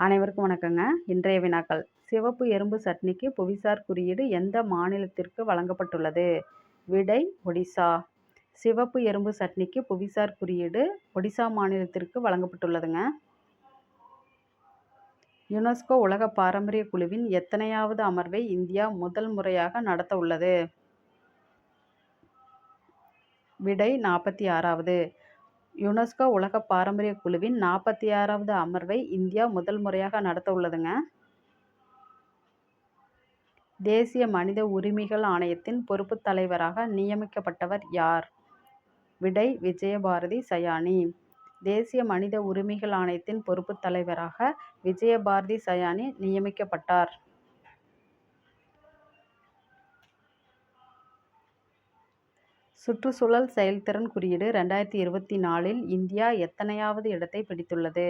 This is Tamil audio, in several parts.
அனைவருக்கும் வணக்கங்க. இன்றைய வினாக்கள். சிவப்பு எறும்பு சட்னிக்கு புவிசார் குறியீடு எந்த மாநிலத்திற்கு வழங்கப்பட்டுள்ளது? விடை ஒடிசா. சிவப்பு எறும்பு சட்னிக்கு புவிசார் குறியீடு ஒடிசா மாநிலத்திற்கு வழங்கப்பட்டுள்ளதுங்க. யுனெஸ்கோ உலக பாரம்பரிய குழுவின் எத்தனையாவது அமர்வை இந்தியா முதல் முறையாக நடத்த உள்ளது? விடை 46வது. யுனெஸ்கோ உலக பாரம்பரிய குழுவின் 46வது அமர்வை இந்தியா முதல் முறையாக நடத்த உள்ளதுங்க. தேசிய மனித உரிமைகள் ஆணையத்தின் பொறுப்புத் தலைவராக நியமிக்கப்பட்டவர் யார்? விடை விஜயபாரதி சயானி. தேசிய மனித உரிமைகள் ஆணையத்தின் பொறுப்புத் தலைவராக விஜயபாரதி சயானி நியமிக்கப்பட்டார். சுற்றுச்சூழல் செயல்திறன் குறியீடு 2024இல் இந்தியா எத்தனையாவது இடத்தை பிடித்துள்ளது?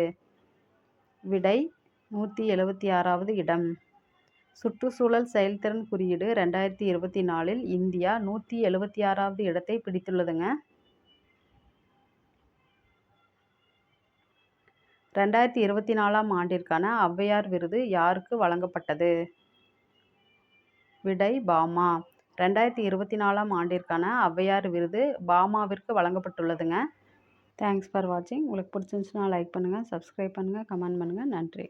விடை 176வது இடம். சுற்றுச்சூழல் செயல்திறன் குறியீடு 2024இல் இந்தியா 176வது இடத்தை பிடித்துள்ளதுங்க. 2024ஆம் ஆண்டிற்கான ஔவையார் விருது யாருக்கு வழங்கப்பட்டது? விடை பாமா. 2024ஆம் ஆண்டிற்கான ஔவையார் விருது பாமாவிற்கு வழங்கப்பட்டுள்ளதுங்க. தேங்க்ஸ் ஃபார் வாட்சிங். உங்களுக்கு பிடிச்சிருந்துச்சுன்னா லைக் பண்ணுங்கள், சப்ஸ்கிரைப் பண்ணுங்கள், கமெண்ட் பண்ணுங்கள். நன்றி.